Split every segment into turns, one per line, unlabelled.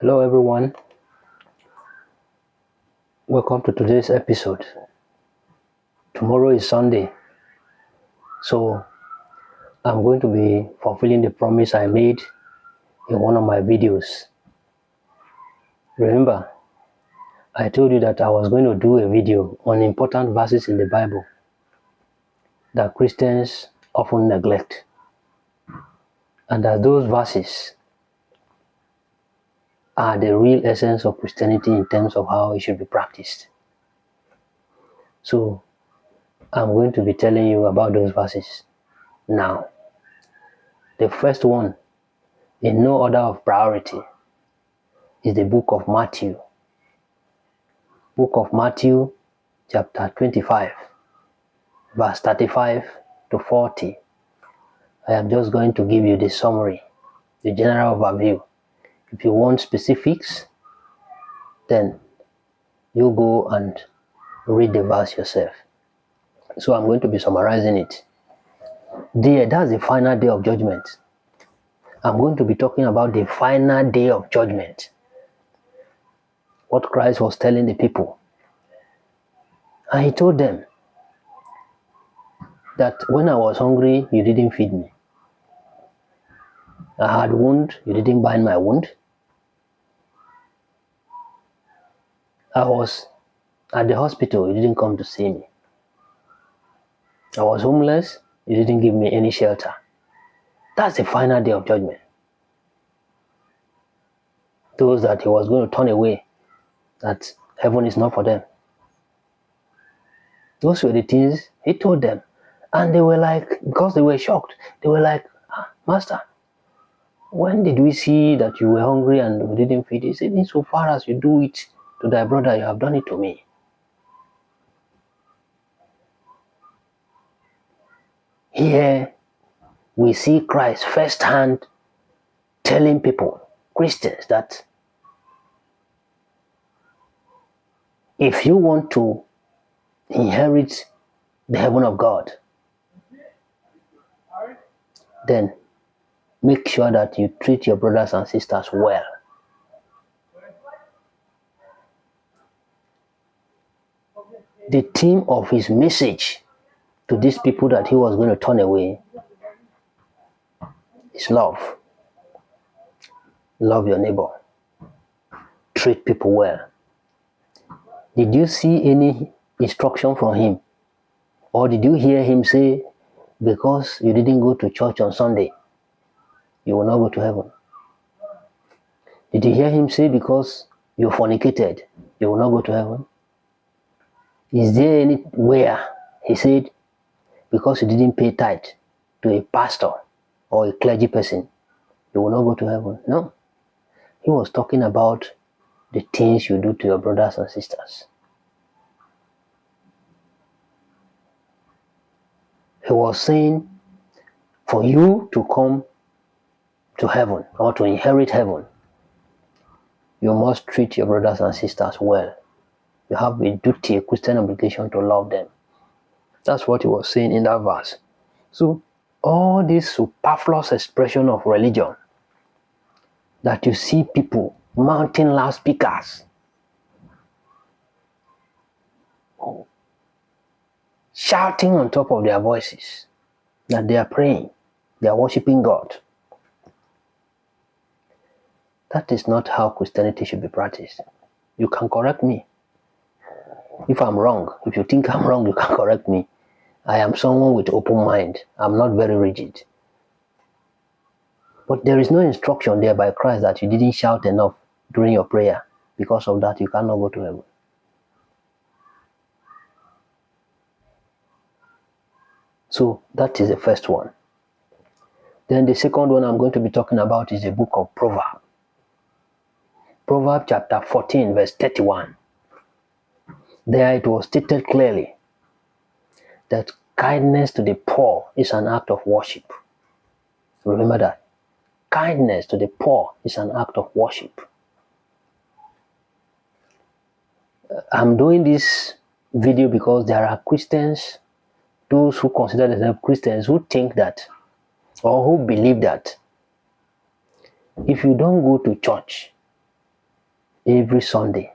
Hello everyone, welcome to today's episode. Tomorrow is Sunday, so I'm going to be fulfilling the promise I made in one of my videos. Remember, I told you that I was going to do a video on important verses in the Bible that Christians often neglect, and that those verses are the real essence of Christianity in terms of how it should be practiced. So I'm going to be telling you about those verses now. The first one, in no order of priority, is the book of Matthew. Book of Matthew, chapter 25, verse 35 to 40. I am just going to give you the summary, the general overview. If you want specifics, then you go and read the verse yourself. So I'm going to be summarizing it. That's the final day of judgment. I'm going to be talking about the final day of judgment. What Christ was telling the people. And he told them that when I was hungry, you didn't feed me. I had wound, you didn't bind my wound. I was at the hospital, you didn't come to see me. I was homeless, you didn't give me any shelter. That's the final day of judgment. Those that he was going to turn away, that heaven is not for them. Those were the things he told them. And they were like, because they were shocked, they were like, Master, when did we see that you were hungry and we didn't feed you? He said, insofar as you do it to thy brother, you have done it to me. Here we see Christ firsthand telling people, Christians, that if you want to inherit the heaven of God, then make sure that you treat your brothers and sisters well. The theme of his message to these people that he was going to turn away is love. Love your neighbor. Treat people well. Did you see any instruction from him? Or did you hear him say, because you didn't go to church on Sunday, you will not go to heaven? Did you hear him say, because you fornicated, you will not go to heaven? Is there anywhere he said, because you didn't pay tithe to a pastor or a clergy person, you will not go to heaven? No. He was talking about the things you do to your brothers and sisters. He was saying, for you to come to heaven or to inherit heaven, you must treat your brothers and sisters well. You have a duty, a Christian obligation to love them. That's what he was saying in that verse. So, all this superfluous expression of religion that you see people mounting loudspeakers, shouting on top of their voices that they are praying, they are worshiping God. That is not how Christianity should be practiced. You can correct me. If I'm wrong, if you think I'm wrong, you can correct me. I am someone with open mind. I'm not very rigid. But there is no instruction there by Christ that you didn't shout enough during your prayer. Because of that, you cannot go to heaven. So that is the first one. Then the second one I'm going to be talking about is the book of Proverbs. Proverbs chapter 14, verse 31. There it was stated clearly that kindness to the poor is an act of worship. Remember that. Kindness to the poor is an act of worship. I'm doing this video because there are Christians, those who consider themselves Christians, who think that, or who believe that, if you don't go to church, every Sunday,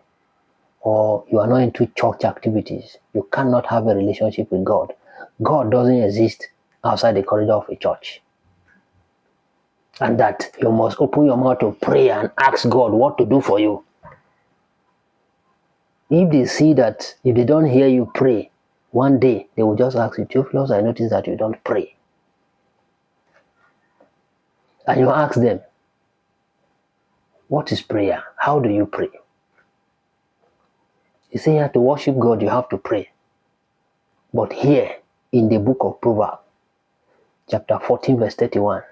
or you are not into church activities, you cannot have a relationship with God. God doesn't exist outside the corridor of a church. And that you must open your mouth to pray and ask God what to do for you. If they see that if they don't hear you pray, one day they will just ask you, Theophilus, I notice that you don't pray. And you ask them, what is prayer? How do you pray? You say you have to worship God, you have to pray. But here in the book of Proverbs, chapter 14, verse 31,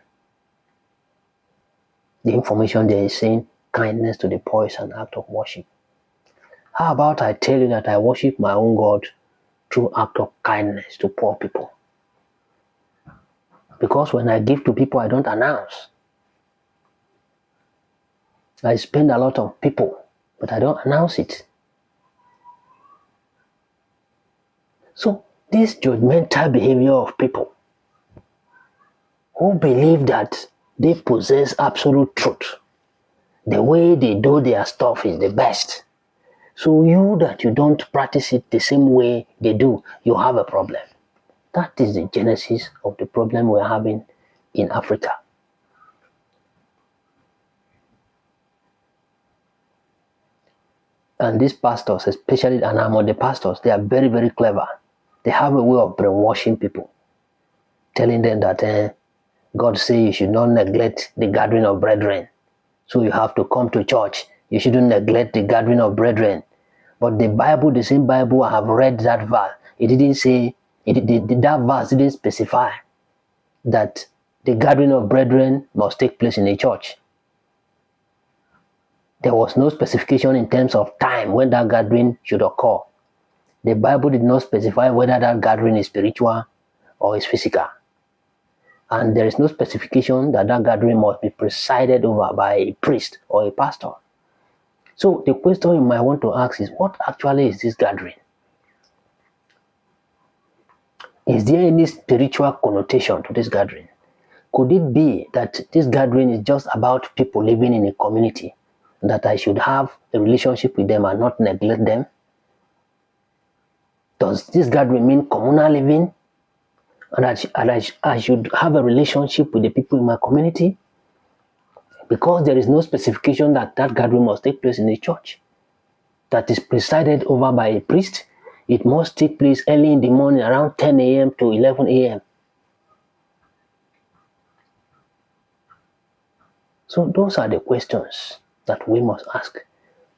the information there is saying kindness to the poor is an act of worship. How about I tell you that I worship my own God through act of kindness to poor people? Because when I give to people, I don't announce. I spend a lot on people, but I don't announce it. So this judgmental behavior of people who believe that they possess absolute truth, the way they do their stuff is the best. So you that you don't practice it the same way they do, you have a problem. That is the genesis of the problem we're having in Africa. And these pastors, especially, and among the pastors, they are very, very clever. They have a way of brainwashing people, telling them that God says you should not neglect the gathering of brethren. So you have to come to church. You shouldn't neglect the gathering of brethren. But the Bible, the same Bible, I have read that verse. It didn't say, that verse didn't specify that the gathering of brethren must take place in a church. There was no specification in terms of time when that gathering should occur. The Bible did not specify whether that gathering is spiritual or is physical. And there is no specification that that gathering must be presided over by a priest or a pastor. So the question you might want to ask is, what actually is this gathering? Is there any spiritual connotation to this gathering? Could it be that this gathering is just about people living in a community, that I should have a relationship with them and not neglect them? Does this gathering mean communal living? And I should have a relationship with the people in my community? Because there is no specification that that gathering must take place in a church that is presided over by a priest. It must take place early in the morning around 10 a.m. to 11 a.m. So those are the questions that we must ask.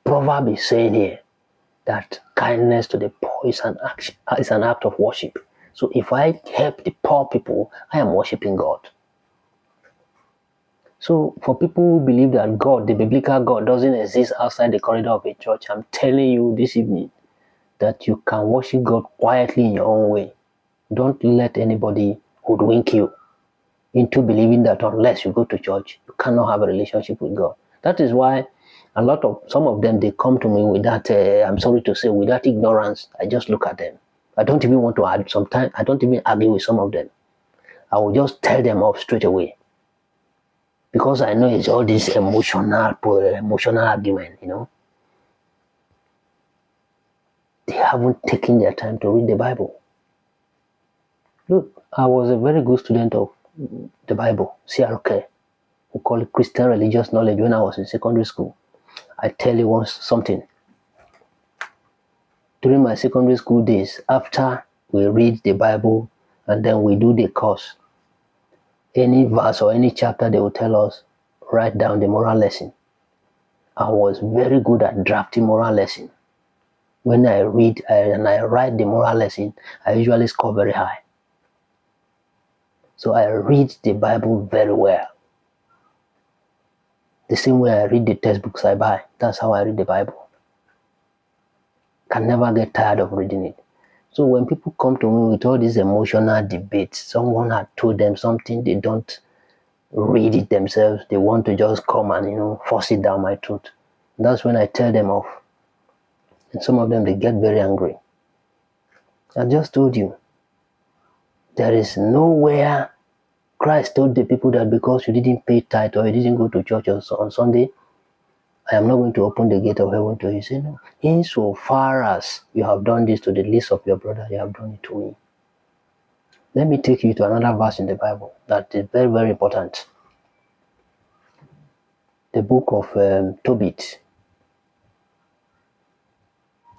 Proverb is saying here that kindness to the poor is an act of worship. So if I help the poor people, I am worshiping God. So for people who believe that God, the biblical God, doesn't exist outside the corridor of a church, I'm telling you this evening that you can worship God quietly in your own way. Don't let anybody hoodwink you into believing that unless you go to church, you cannot have a relationship with God. That is why some of them, they come to me with that, I'm sorry to say, with that ignorance. I just look at them. I don't even want to argue. Sometimes I don't even argue with some of them. I will just tell them off straight away. Because I know it's all this emotional argument, They haven't taken their time to read the Bible. Look, I was a very good student of the Bible, CRK. We call it Christian Religious Knowledge when I was in secondary school. I tell you once something. During my secondary school days, after we read the Bible and then we do the course, any verse or any chapter they will tell us, write down the moral lesson. I was very good at drafting moral lesson. When I read and I write the moral lesson, I usually score very high. So I read the Bible very well. The same way I read the textbooks I buy, that's how I read the Bible. Can never get tired of reading it. So when people come to me with all these emotional debates, someone had told them something, they don't read it themselves, they want to just come and force it down my throat. That's when I tell them off. And some of them, they get very angry. I just told you, there is nowhere Christ told the people that because you didn't pay tithe or you didn't go to church on Sunday, I am not going to open the gate of heaven to you. Say, no. Insofar as you have done this to the least of your brother, you have done it to me. Let me take you to another verse in the Bible that is very, very important. The book of Tobit.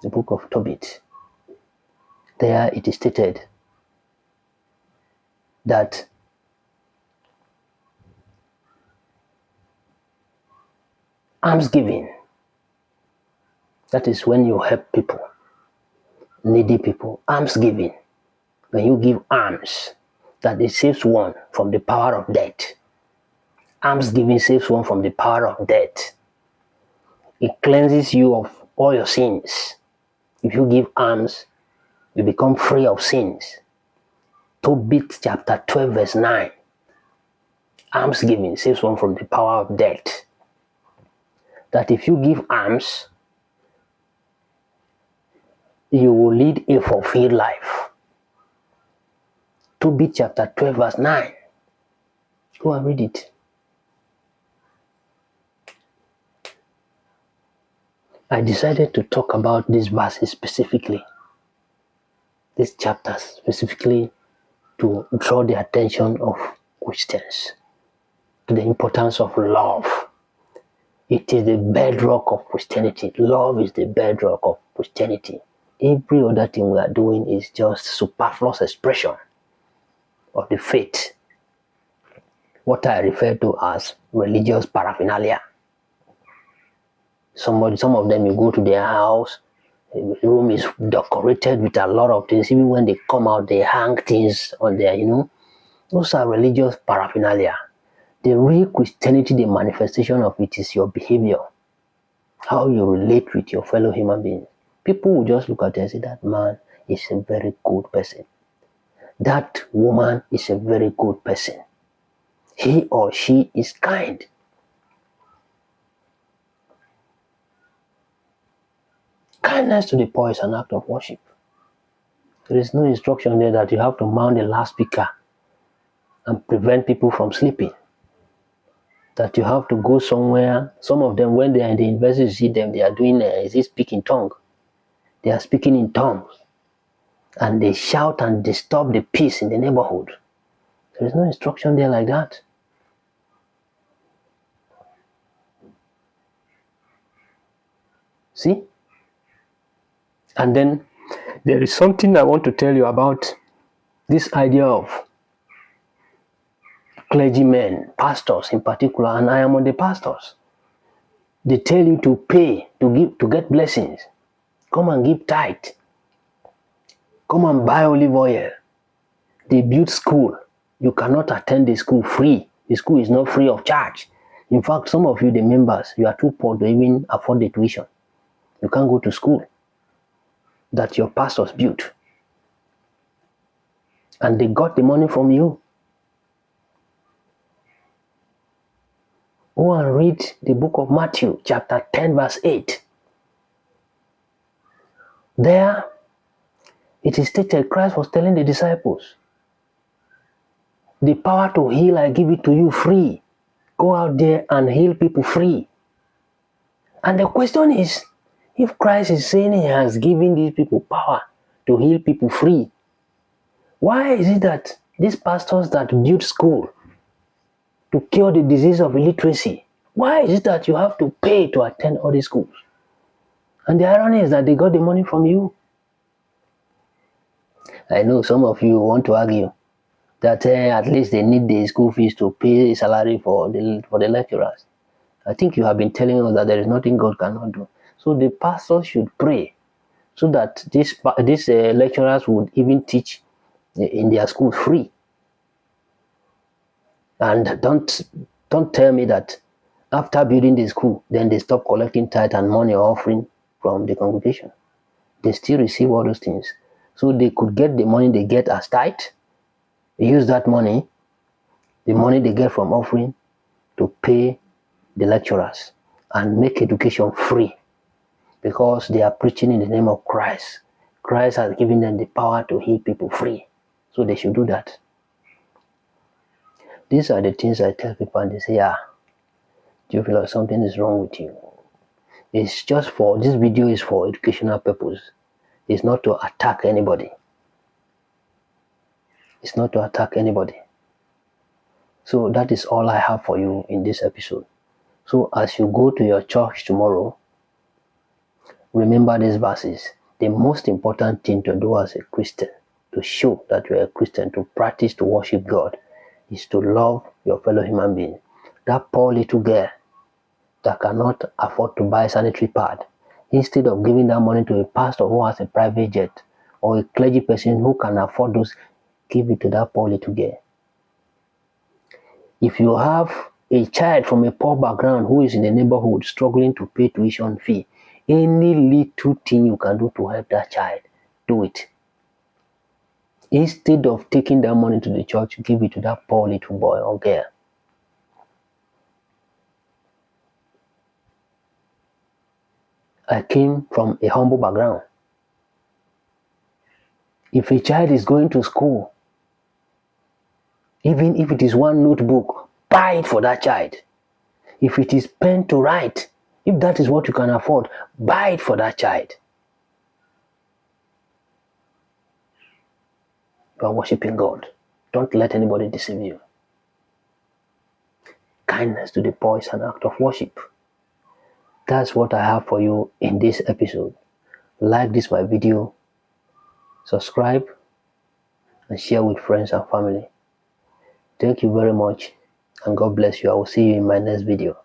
The book of Tobit. There it is stated that almsgiving, that is when you help people, needy people, almsgiving, when you give alms, that it saves one from the power of death. Almsgiving saves one from the power of death. It cleanses you of all your sins. If you give alms, you become free of sins. Tobit chapter 12 verse 9. Almsgiving saves one from the power of death. That if you give alms, you will lead a fulfilled life. Tobit chapter 12 verse 9. Go and read it. I decided to talk about these verses specifically, these chapters specifically, to draw the attention of Christians to the importance of love. It is the bedrock of Christianity. Love is the bedrock of Christianity. Every other thing we are doing is just superfluous expression of the faith. What I refer to as religious paraphernalia. Some of them, you go to their house, the room is decorated with a lot of things. Even when they come out, they hang things on there, Those are religious paraphernalia. The real Christianity, the manifestation of it is your behavior, how you relate with your fellow human beings. People will just look at you and say, that man is a very good person. That woman is a very good person. He or she is kind. Kindness to the poor is an act of worship. There is no instruction there that you have to mount the loudspeaker and prevent people from sleeping. That you have to go somewhere. Some of them, when they are in the university, you see them, they are doing, speaking tongue. They are speaking in tongues. And they shout and disturb the peace in the neighborhood. There is no instruction there like that. See? And then there is something I want to tell you about this idea of clergymen, pastors in particular, and I am on the pastors. They tell you to pay, to get blessings. Come and give tithe. Come and buy olive oil. They build school. You cannot attend the school free. The school is not free of charge. In fact, some of you, the members, you are too poor to even afford the tuition. You can't go to school that your pastors built. And they got the money from you. Go and read the book of Matthew, chapter 10, verse 8. There, it is stated, Christ was telling the disciples, the power to heal, I give it to you free. Go out there and heal people free. And the question is, if Christ is saying he has given these people power to heal people free, why is it that these pastors that build school to cure the disease of illiteracy, why is it that you have to pay to attend all these schools? And the irony is that they got the money from you. I know some of you want to argue that at least they need the school fees to pay salary for the lecturers. I think you have been telling us that there is nothing God cannot do. So the pastors should pray so that these lecturers would even teach in their school free. And don't tell me that after building the school, then they stop collecting tithe and money or offering from the congregation. They still receive all those things. So they could get the money they get as tithe, use that money, the money they get from offering, to pay the lecturers and make education free, because they are preaching in the name of Christ. Christ has given them the power to heal people free. So they should do that. These are the things I tell people, and they say, do you feel like something is wrong with you? It's just for, this video is for educational purpose. It's not to attack anybody. It's not to attack anybody. So that is all I have for you in this episode. So as you go to your church tomorrow, remember these verses. The most important thing to do as a Christian, to show that you're a Christian, to practice to worship God, is to love your fellow human being. That poor little girl that cannot afford to buy a sanitary pad, instead of giving that money to a pastor who has a private jet, or a clergy person who can afford those, give it to that poor little girl. If you have a child from a poor background who is in the neighborhood struggling to pay tuition fee, any little thing you can do to help that child, do it. Instead of taking that money to the church, give it to that poor little boy or girl. I came from a humble background. If a child is going to school, even if it is one notebook, buy it for that child. If it is pen to write, if that is what you can afford, buy it for that child. You are worshiping God. Don't let anybody deceive you. Kindness to the poor is an act of worship. That's what I have for you in this episode. Like this my video, subscribe, and share with friends and family. Thank you very much, and God bless you. I will see you in my next video.